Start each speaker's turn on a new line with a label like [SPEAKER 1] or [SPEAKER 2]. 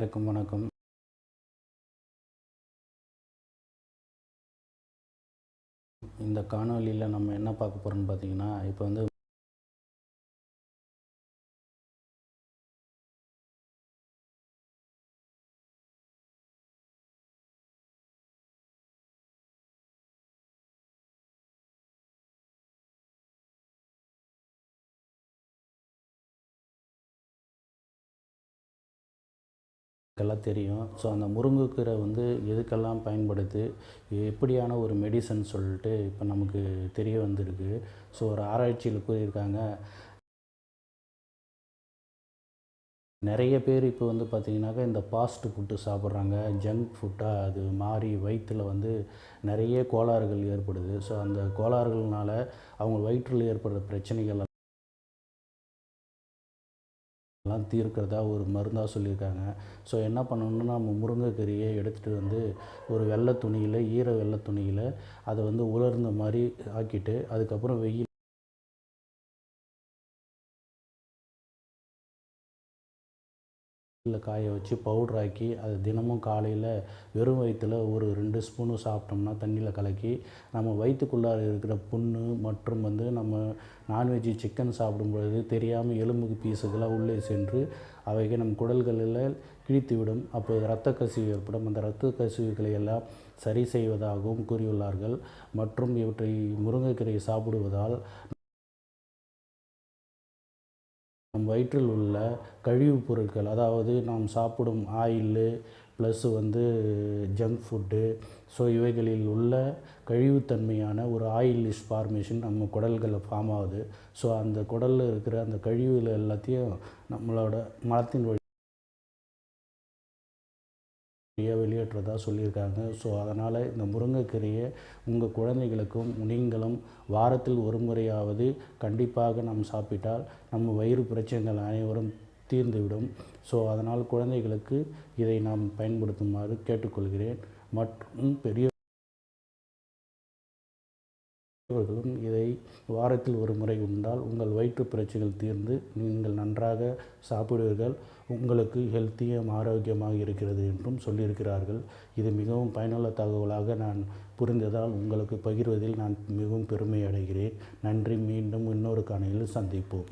[SPEAKER 1] அனைவருக்கும் வணக்கம். இந்த காணொளியில் நம்ம என்ன பார்க்க போகிறோம்னு பார்த்தீங்கன்னா, இப்போ வந்து எல்லாம் தெரியும். ஸோ அந்த முருங்கைக்கீரை வந்து எதுக்கெல்லாம் பயன்படுது, எப்படியான ஒரு மெடிசன் சொல்லிட்டு இப்போ நமக்கு தெரிய வந்திருக்கு. ஸோ ஒரு ஆராய்ச்சியில் கூறியிருக்காங்க, நிறைய பேர் இப்போ வந்து பார்த்திங்கனாக்கா இந்த ஃபாஸ்ட் ஃபுட்டு சாப்பிட்றாங்க. ஜங்க் ஃபுட்டாக அது மாறி வயிற்றில் வந்து நிறைய கோளாறுகள் ஏற்படுது. ஸோ அந்த கோளாறுகள்னால அவங்க வயிற்றில் ஏற்படுற பிரச்சனைகள் எல்லாம் தீர்க்கிறதா ஒரு மருந்தாக சொல்லியிருக்காங்க. ஸோ என்ன பண்ணணும்னா, நம்ம முருங்கைக்கீரையை எடுத்துகிட்டு வந்து ஒரு வெள்ளை துணியில், வெள்ளை துணியில் அதை வந்து உலர்ந்த மாதிரி ஆக்கிட்டு, அதுக்கப்புறம் வெயிலில் காய வச்சு பவுட்ராக்கி அதை தினமும் காலையில் வெறும் வயிற்றில் ஒரு 2 ஸ்பூனு சாப்பிட்டோம்னா, தண்ணியில் கலக்கி நம்ம வயிற்றுக்குள்ளார இருக்கிற புண்ணு மற்றும் வந்து நம்ம நான்வெஜ்ஜு சிக்கன் சாப்பிடும்பொழுது தெரியாமல் எலும்பு பீஸுகளாக உள்ளே சென்று அவைகள் நம் குடல்களில் கிழித்துவிடும். அப்போது இரத்த கசிவு ஏற்படும். அந்த இரத்த கசிவுகளை எல்லாம் சரி செய்வதாகவும் கூறியுள்ளார்கள். மற்றும் இவற்றை முருங்கைக்கீரையை சாப்பிடுவதால் நம் வயிற்றில் உள்ள கழிவுப் பொருட்கள், அதாவது நாம் சாப்பிடும் ஆயிலு ப்ளஸ் வந்து ஜங்க் ஃபுட்டு, ஸோ இவைகளில் உள்ள கழிவுத்தன்மையான ஒரு ஆயிலிஷ் ஃபார்மேஷன் நம்ம குடல்களில் ஃபார்ம் ஆகுது. ஸோ அந்த குடலில் இருக்கிற அந்த கழிவுகள் எல்லாத்தையும் நம்மளோட மலத்தின் வெளியேற்றதா சொல்லியிருக்காங்க. ஸோ அதனால் இந்த முருங்கைக்கீரையை உங்கள் குழந்தைகளுக்கும் நீங்களும் வாரத்தில் ஒரு முறையாவது கண்டிப்பாக நாம் சாப்பிட்டால் நம்ம வயிறு பிரச்சனைகள் அனைவரும் தீர்ந்துவிடும். ஸோ அதனால் குழந்தைகளுக்கு இதை நாம் பயன்படுத்துமாறு கேட்டுக்கொள்கிறேன். மற்றும் பெரியவர்களும் இதை வாரத்தில் ஒரு முறை உண்டால் உங்கள் வயிற்று பிரச்சனைகள் தீர்ந்து நீங்கள் நன்றாக சாப்பிடுவீர்கள். உங்களுக்கு ஹெல்த்தியாக ஆரோக்கியமாக இருக்கிறது என்றும் சொல்லியிருக்கிறார்கள். இது மிகவும் பயனுள்ள தகவலாக நான் புரிந்ததால் உங்களுக்கு பகிர்வதில் நான் மிகவும் பெருமை அடைகிறேன். நன்றி. மீண்டும் இன்னொரு காணொளியில் சந்திப்போம்.